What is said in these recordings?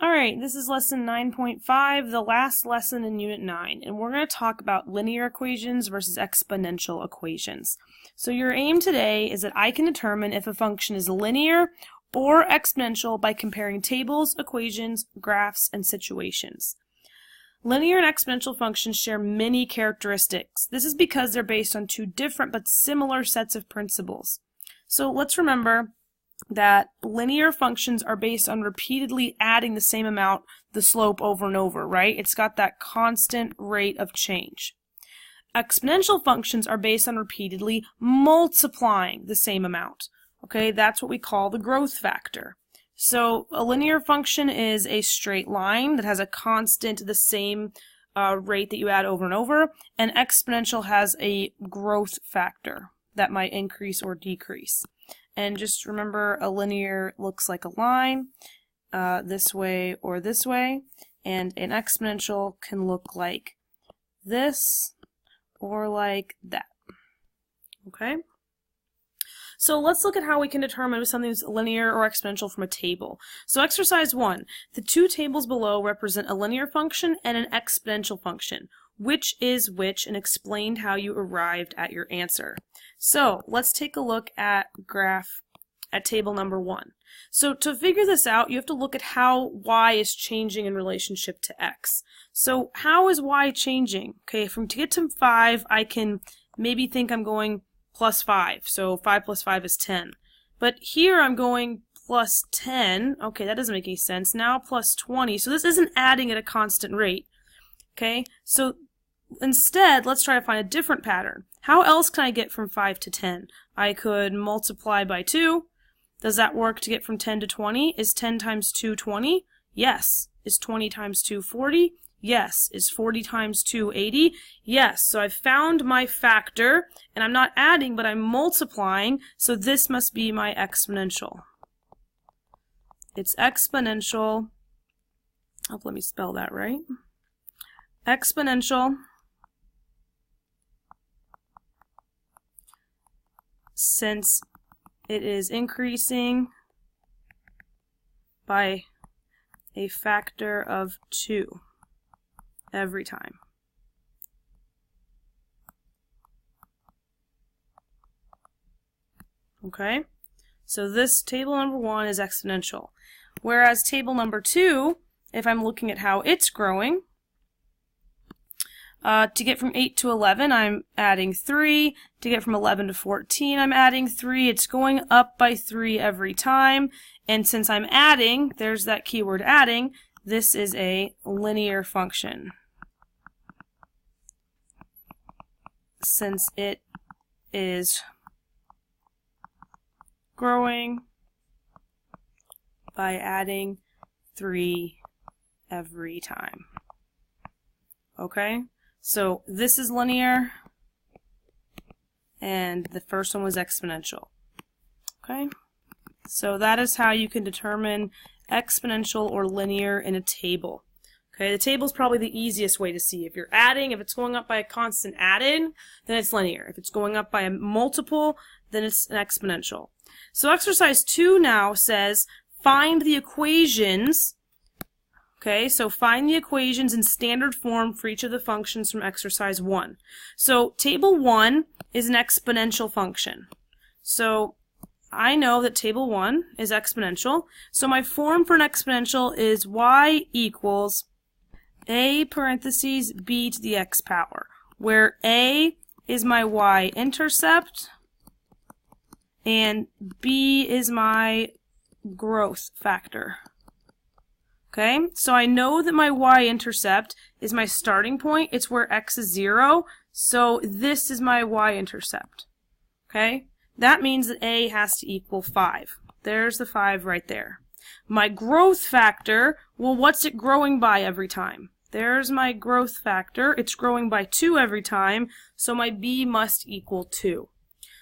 Alright, this is lesson 9.5, the last lesson in Unit 9, and we're going to talk about linear equations versus exponential equations. So your aim today is that I can determine if a function is linear or exponential by comparing tables, equations, graphs, and situations. Linear and exponential functions share many characteristics. This is because they're based on two different but similar sets of principles. So let's remember that linear functions are based on repeatedly adding the same amount, the slope, over and over, right? It's got that constant rate of change. Exponential functions are based on repeatedly multiplying the same amount. Okay, that's what we call the growth factor. So a linear function is a straight line that has a constant, the same rate that you add over and over, and exponential has a growth factor that might increase or decrease. And just remember, a linear looks like a line, this way or this way, and an exponential can look like this or like that. Okay? So let's look at how we can determine if something's linear or exponential from a table. So exercise 1, the two tables below represent a linear function and an exponential function. Which is which, and explained how you arrived at your answer. So let's take a look at table number 1. So to figure this out, you have to look at how y is changing in relationship to x. So how is y changing? Okay, to get to 5, I can maybe think I'm going plus 5. So 5 plus 5 is 10. But here I'm going plus 10. Okay, that doesn't make any sense. Now plus 20. So this isn't adding at a constant rate. Okay, so instead, let's try to find a different pattern. How else can I get from 5 to 10? I could multiply by 2. Does that work to get from 10 to 20? Is 10 times 2 20? Yes. Is 20 times 2 40? Yes. Is 40 times 2 80? Yes. So I've found my factor, and I'm not adding, but I'm multiplying, so this must be my exponential. It's exponential. Oh, let me spell that right. Exponential, since it is increasing by a factor of 2 every time. Okay, so this table number 1 is exponential, whereas table number 2, if I'm looking at how it's growing, to get from 8 to 11, I'm adding 3. To get from 11 to 14, I'm adding 3. It's going up by 3 every time. And since I'm adding, there's that keyword adding, this is a linear function. Since it is growing by adding 3 every time. Okay? So this is linear, and the first one was exponential. Okay? So that is how you can determine exponential or linear in a table. Okay, the table is probably the easiest way to see. If you're adding, if it's going up by a constant added, then it's linear. If it's going up by a multiple, then it's an exponential. So exercise 2 now says, find the equations. Okay, so find the equations in standard form for each of the functions from exercise 1. So table 1 is an exponential function. So I know that table 1 is exponential. So my form for an exponential is y equals a parentheses b to the x power, where a is my y-intercept and b is my growth factor. Okay, so I know that my y-intercept is my starting point. It's where x is 0, so this is my y-intercept. Okay, that means that a has to equal 5. There's the 5 right there. My growth factor, well, what's it growing by every time? There's my growth factor. It's growing by 2 every time, so my b must equal 2.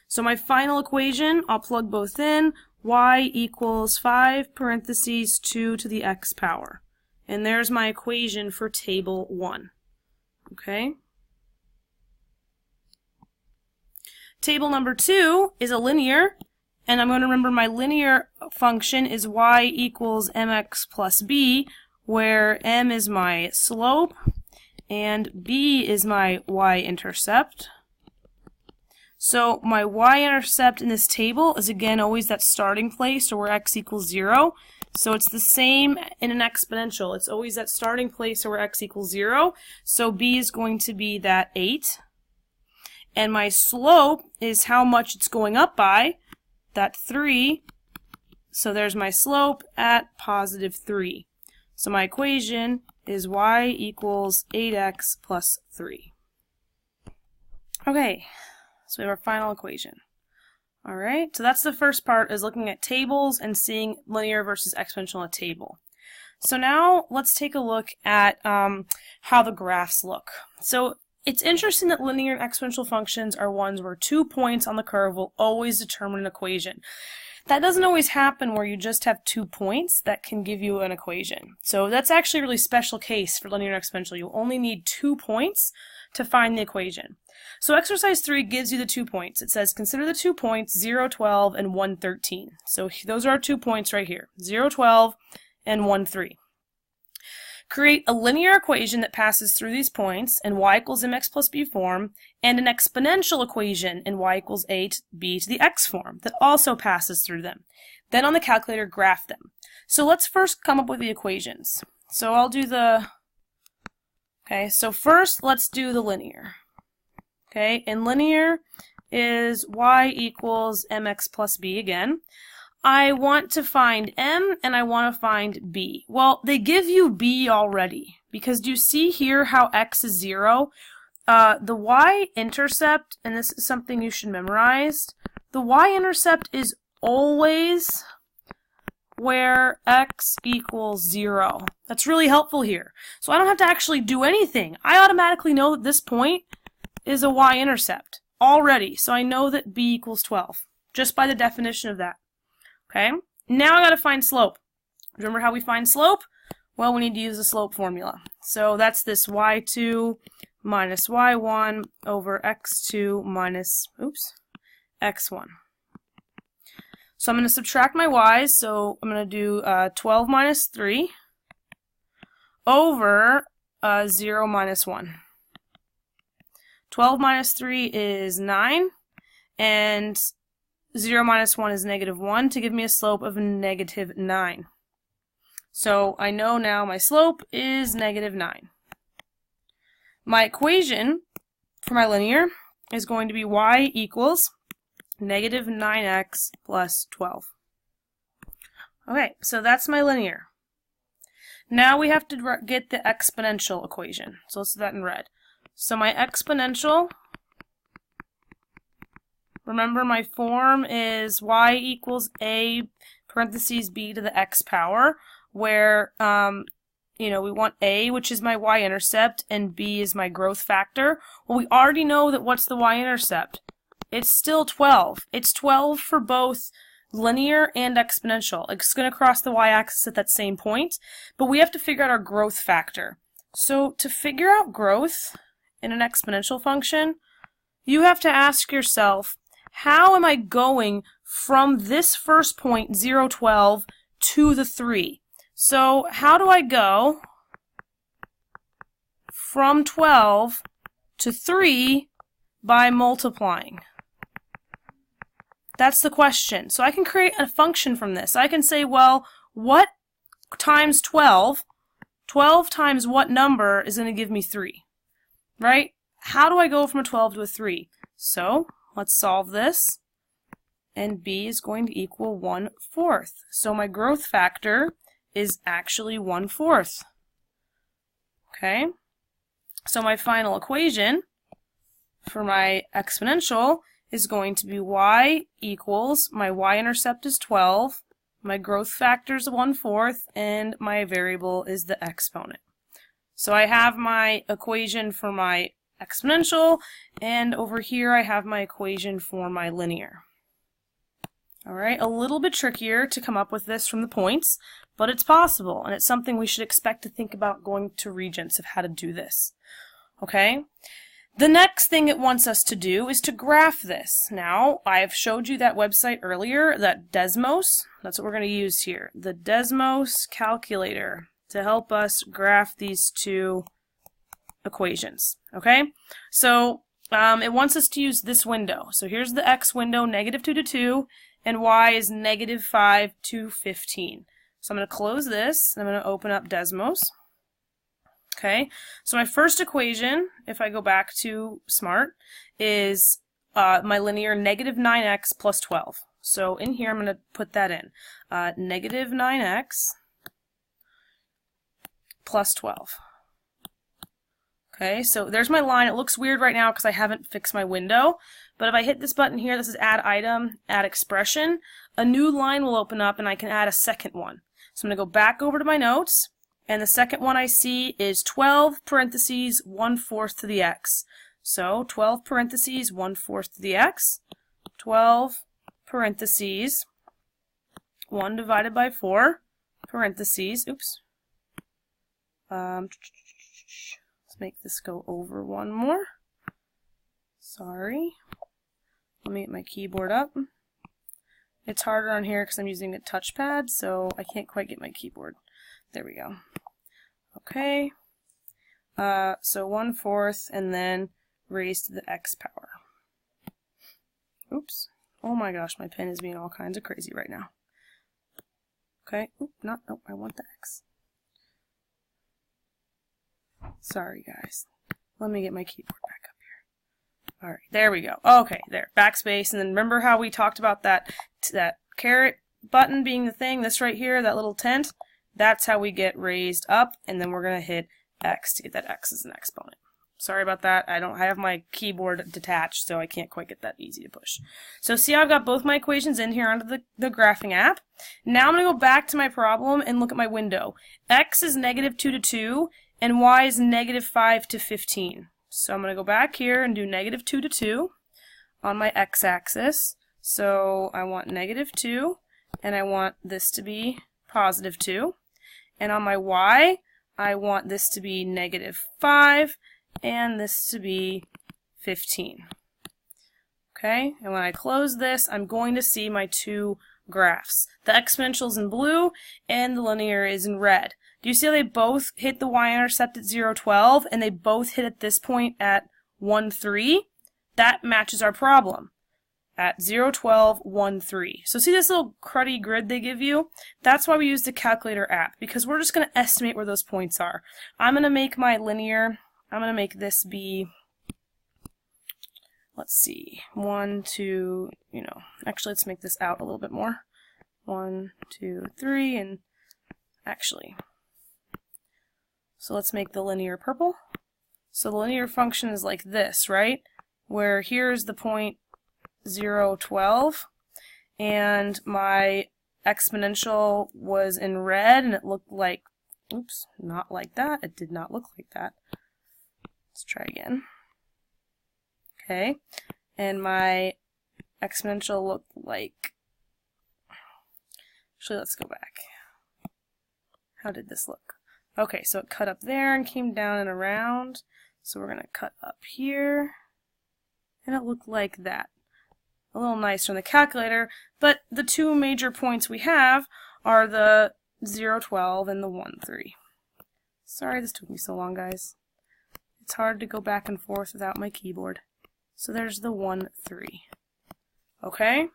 So my final equation, I'll plug both in. Y equals 5 parentheses 2 to the x power. And there's my equation for table 1. Okay? Table number 2 is a linear, and I'm going to remember my linear function is y equals mx plus b, where m is my slope and b is my y-intercept. So my y-intercept in this table is again always that starting place, or where x equals 0. So it's the same in an exponential. It's always that starting place, or where x equals 0. So b is going to be that 8. And my slope is how much it's going up by, that 3. So there's my slope at positive 3. So my equation is y equals 8x plus 3. Okay. So we have our final equation. All right, so that's the first part, is looking at tables and seeing linear versus exponential in a table. So now let's take a look at how the graphs look. So it's interesting that linear and exponential functions are ones where 2 points on the curve will always determine an equation. That doesn't always happen where you just have 2 points that can give you an equation. So that's actually a really special case for linear and exponential. You only need 2 points to find the equation. So exercise 3 gives you the 2 points. It says consider the 2 points 0, 12, and 1, 13. So those are our 2 points right here, 0, 12, and 1, 3. Create a linear equation that passes through these points in y equals mx plus b form, and an exponential equation in y equals a to b to the x form that also passes through them. Then on the calculator, graph them. So let's first come up with the equations. So I'll do the... Okay, so first let's do the linear. Okay, and linear is y equals mx plus b again. I want to find m and I want to find b. Well, they give you b already, because do you see here how x is 0? The y-intercept, and this is something you should memorize, the y-intercept is always where x equals 0. That's really helpful here. So I don't have to actually do anything. I automatically know that this point is a y-intercept already. So I know that b equals 12, just by the definition of that. Okay? Now I got to find slope. Remember how we find slope? Well, we need to use the slope formula. So that's this y2 minus y1 over x2 minus, x1. So I'm going to subtract my y's, so I'm going to do 12 minus 3 over 0 minus 1. 12 minus 3 is 9, and 0 minus 1 is negative 1 to give me a slope of negative 9. So I know now my slope is negative 9. My equation for my linear is going to be y equals negative 9x plus 12. Okay, so that's my linear. Now we have to get the exponential equation. So let's do that in red. So my exponential, remember my form is y equals a parentheses b to the x power, where we want a, which is my y-intercept, and b is my growth factor. Well, we already know that what's the y-intercept? It's still 12. It's 12 for both linear and exponential. It's going to cross the y-axis at that same point, but we have to figure out our growth factor. So to figure out growth in an exponential function, you have to ask yourself, how am I going from this first point, 0, 12, to the 3? So how do I go from 12 to 3 by multiplying? That's the question. So I can create a function from this. I can say, well, what times 12? 12 times what number is going to give me 3? Right? How do I go from a 12 to a 3? So let's solve this. And b is going to equal 1/4. So my growth factor is actually 1/4. Okay? So my final equation for my exponential is going to be y equals, my y-intercept is 12, my growth factor is 1/4, and my variable is the exponent. So I have my equation for my exponential, and over here I have my equation for my linear. Alright, a little bit trickier to come up with this from the points, but it's possible, and it's something we should expect to think about going to Regents of how to do this. Okay? The next thing it wants us to do is to graph this. Now, I've showed you that website earlier, that Desmos. That's what we're going to use here. The Desmos calculator. to help us graph these two equations. Okay, so it wants us to use this window. So here's the x window, -2 to 2, and y is -5 to 15. So I'm going to close this, and I'm going to open up Desmos. Okay, so my first equation, if I go back to SMART, is my linear -9x plus 12. So in here I'm going to put that in. -9x plus 12. Okay, so there's my line. It looks weird right now because I haven't fixed my window, but if I hit this button here, this is add item, add expression, a new line will open up and I can add a second one. So I'm going to go back over to my notes, and the second one I see is 12 parentheses 1/4 to the x. So 12 parentheses 1/4 to the x, 12 parentheses 1 divided by 4 parentheses, oops. Let's make this go over one more. Sorry. Let me get my keyboard up. It's harder on here because I'm using a touchpad, so I can't quite get my keyboard. There we go. Okay. So 1/4 and then raised to the x power. Oops. Oh my gosh, my pen is being all kinds of crazy right now. Okay. Oop, I want the x. Sorry, guys. Let me get my keyboard back up here. Alright, there we go. Okay, there. Backspace. And then remember how we talked about that caret button being the thing, this right here, that little tent? That's how we get raised up, and then we're going to hit x to get that x as an exponent. Sorry about that. I have my keyboard detached, so I can't quite get that easy to push. So see how I've got both my equations in here onto the graphing app. Now I'm going to go back to my problem and look at my window. X is -2 to 2, and y is -5 to 15. So I'm going to go back here and do -2 to 2 on my x-axis. So I want -2, and I want this to be +2. And on my y, I want this to be -5, and this to be 15. Okay, and when I close this, I'm going to see my two graphs. The exponential is in blue, and the linear is in red. Do you see how they both hit the y-intercept at 0, 12, and they both hit at this point at 1, 3? That matches our problem. At 0, 12, 1, 3. So see this little cruddy grid they give you? That's why we use the calculator app, because we're just going to estimate where those points are. I'm going to make my linear, I'm going to make this be, let's see, 1, 2, actually let's make this out a little bit more. 1, 2, 3, and actually, so let's make the linear purple. So the linear function is like this, right? Where here's the point 0, 12, and my exponential was in red, and it looked like, oops, not like that. It did not look like that. Let's try again. Okay, and my exponential looked like, actually let's go back. How did this look? Okay, so it cut up there and came down and around. So we're going to cut up here, and it looked like that. A little nicer on the calculator, but the two major points we have are the 0, 12 and the 1, 3. Sorry this took me so long, guys. It's hard to go back and forth without my keyboard. So there's the 1, 3. Okay?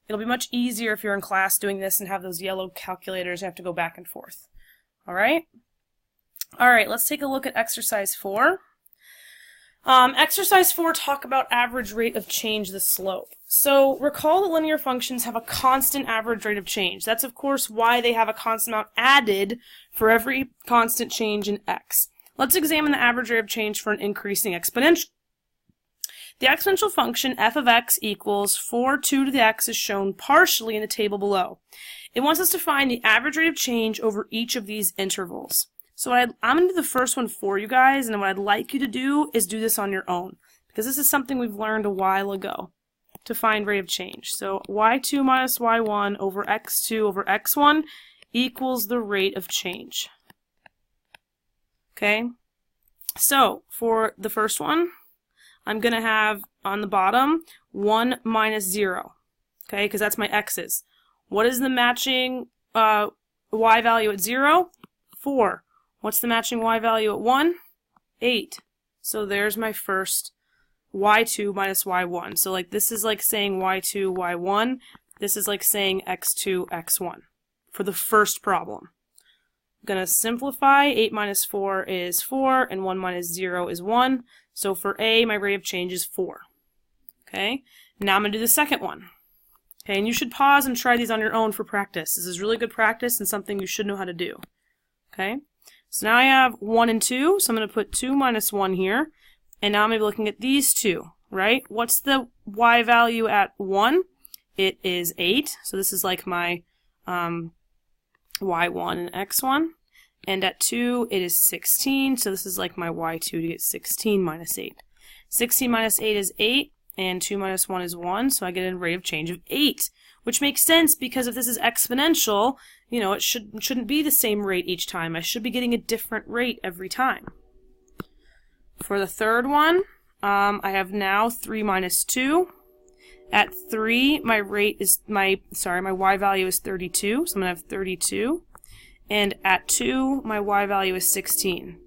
It'll be much easier if you're in class doing this and have those yellow calculators and have to go back and forth. Alright? Alright, let's take a look at exercise 4. Exercise 4 talk about average rate of change, the slope. So recall that linear functions have a constant average rate of change. That's of course why they have a constant amount added for every constant change in x. Let's examine the average rate of change for an increasing exponential. The exponential function f of x equals 4, 2 to the x is shown partially in the table below. It wants us to find the average rate of change over each of these intervals. So I'm going to do the first one for you guys, and what I'd like you to do is do this on your own, because this is something we've learned a while ago to find rate of change. So y2 minus y1 over x2 over x1 equals the rate of change. Okay? So for the first one, I'm going to have on the bottom 1 minus 0, okay, because that's my x's. What is the matching y value at 0? 4. What's the matching y value at 1? 8. So there's my first y2 minus y1. So like this is like saying y2, y1. This is like saying x2, x1 for the first problem. I'm going to simplify. 8 minus 4 is 4, and 1 minus 0 is 1. So for A, my rate of change is 4. Okay, now I'm going to do the second one. Okay, and you should pause and try these on your own for practice. This is really good practice and something you should know how to do. Okay, so now I have 1 and 2, so I'm going to put 2 minus 1 here. And now I'm going to be looking at these two, right? What's the y value at 1? It is 8, so this is like my y1 and x1. And at 2, it is 16, so this is like my y2 to get 16 minus 8. 16 minus 8 is 8, and 2 minus 1 is 1, so I get a rate of change of 8, which makes sense because if this is exponential, you know, it shouldn't be the same rate each time. I should be getting a different rate every time. For the third one, I have now 3 minus 2. At 3, my y value is 32, so I'm going to have 32. And at 2, my y value is 16.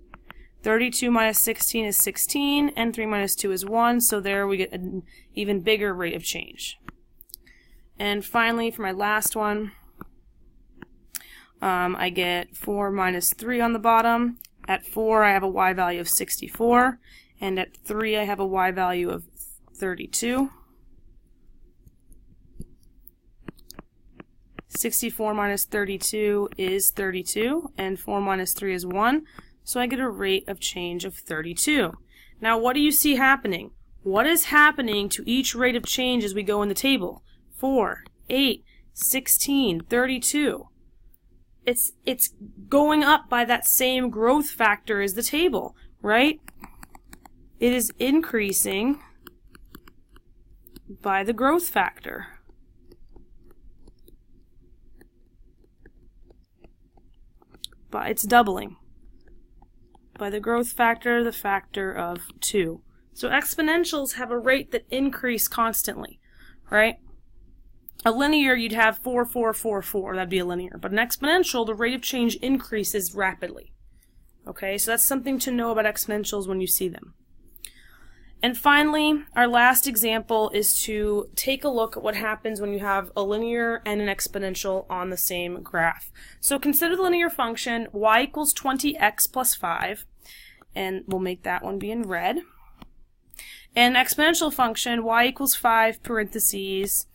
32 minus 16 is 16, and 3 minus 2 is 1, so there we get an even bigger rate of change. And finally, for my last one, I get 4 minus 3 on the bottom. At 4, I have a y value of 64, and at 3, I have a y value of 32. 64 minus 32 is 32, and 4 minus 3 is 1, so I get a rate of change of 32. Now, what do you see happening? What is happening to each rate of change as we go in the table? 4, 8, 16, 32. It's going up by that same growth factor as the table, right? It is increasing by the growth factor. But it's doubling by the growth factor, the factor of 2. So exponentials have a rate that increase constantly, right? A linear, you'd have 4, 4, 4, 4. That'd be a linear. But an exponential, the rate of change increases rapidly. Okay, so that's something to know about exponentials when you see them. And finally, our last example is to take a look at what happens when you have a linear and an exponential on the same graph. So consider the linear function y equals 20x plus 5, and we'll make that one be in red. And exponential function y equals 5 parentheses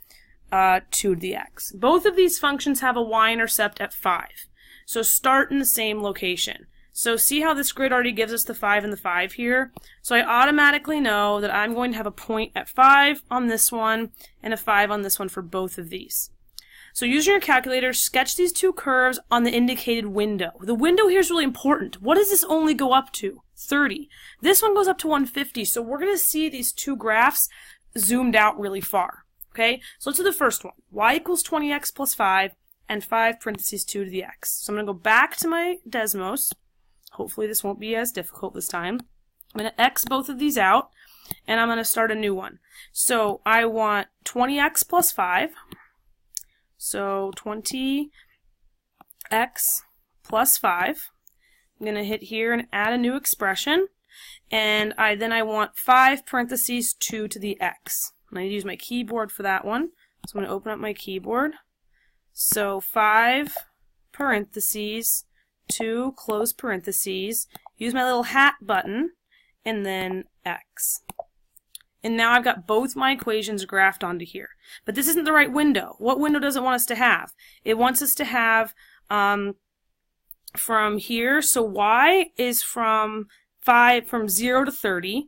2 to the x. Both of these functions have a y-intercept at 5. So start in the same location. So see how this grid already gives us the 5 and the 5 here? So I automatically know that I'm going to have a point at 5 on this one and a 5 on this one for both of these. So using your calculator, sketch these two curves on the indicated window. The window here is really important. What does this only go up to? 30. This one goes up to 150, so we're going to see these two graphs zoomed out really far. Okay, so let's do the first one. Y equals 20x plus 5 and 5 parentheses 2 to the x. So I'm going to go back to my Desmos. Hopefully this won't be as difficult this time. I'm going to x both of these out, and I'm going to start a new one. So I want 20x plus 5. So 20x plus 5. I'm going to hit here and add a new expression. And then I want 5 parentheses 2 to the x. And I use my keyboard for that one. So I'm going to open up my keyboard. So 5 parentheses 2 close parentheses, use my little hat button, and then x. And now I've got both my equations graphed onto here. But this isn't the right window. What window does it want us to have? It wants us to have from here, so y is from 0 to 30.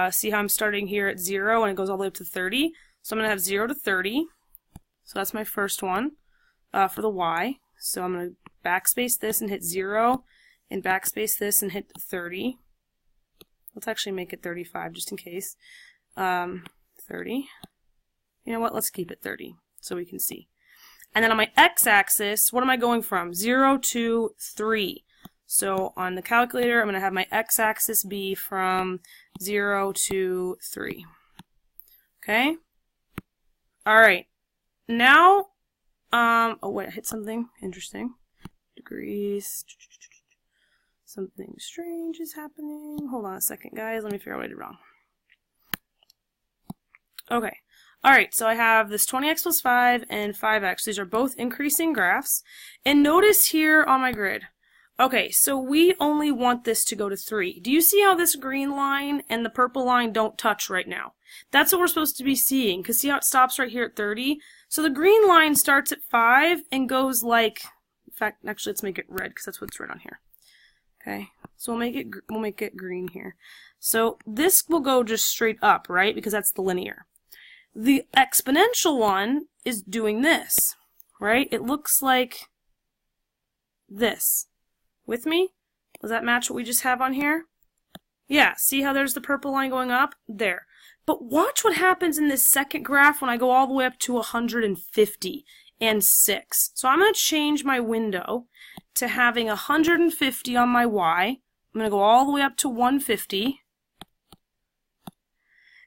See how I'm starting here at 0 and it goes all the way up to 30. So I'm going to have 0 to 30. So that's my first one for the y. So I'm going to backspace this and hit 0, and backspace this and hit 30. Let's actually make it 35 just in case. 30. You know what? Let's keep it 30 so we can see. And then on my x-axis, what am I going from? 0 to 3. So on the calculator, I'm going to have my x-axis be from 0 to 3. Okay? Alright. Now, oh wait, I hit something interesting. Degrees. Something strange is happening. Hold on a second, guys. Let me figure out what I did wrong. Okay. Alright, so I have this 20x plus 5 and 5x. These are both increasing graphs. And notice here on my grid, okay, so we only want this to go to 3. Do you see how this green line and the purple line don't touch right now? That's what we're supposed to be seeing, because see how it stops right here at 30? So the green line starts at 5 and goes like, in fact, actually let's make it red, because that's what's red on here. Okay, so we'll make it green here. So this will go just straight up, right? Because that's the linear. The exponential one is doing this, right? It looks like this. With me? Does that match what we just have on here? Yeah, see how there's the purple line going up? There. But watch what happens in this second graph when I go all the way up to 150 and 6. So I'm going to change my window to having 150 on my Y. I'm going to go all the way up to 150.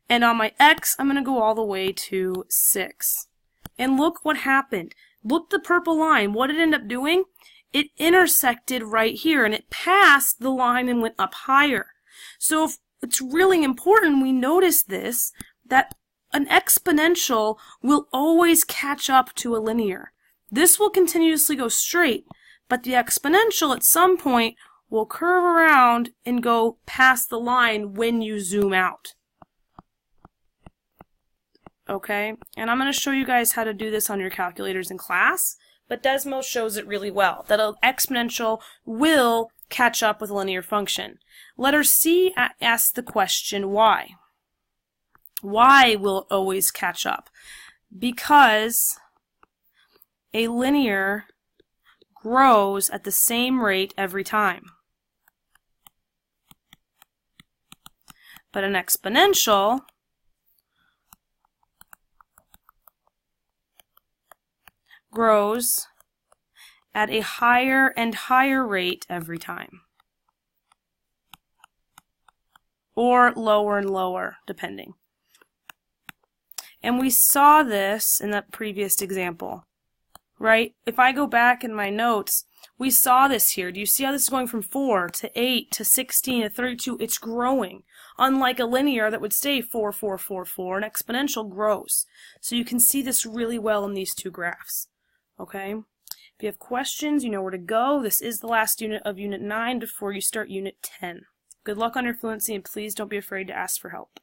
And on my X, I'm going to go all the way to 6. And look what happened. Look the purple line. What did it end up doing? It intersected right here, and it passed the line and went up higher. So if it's really important we notice this, that an exponential will always catch up to a linear. This will continuously go straight, but the exponential at some point will curve around and go past the line when you zoom out. Okay, and I'm going to show you guys how to do this on your calculators in class, but Desmos shows it really well, that an exponential will catch up with a linear function. Letter C asks the question why. Why will it always catch up? Because a linear grows at the same rate every time. But an exponential grows at a higher and higher rate every time. Or lower and lower, depending. And we saw this in that previous example, right? If I go back in my notes, we saw this here. Do you see how this is going from 4 to 8 to 16 to 32? It's growing. Unlike a linear that would stay 4, 4, 4, 4, an exponential grows. So you can see this really well in these two graphs. Okay? If you have questions, you know where to go. This is the last unit of Unit 9 before you start Unit 10. Good luck on your fluency, and please don't be afraid to ask for help.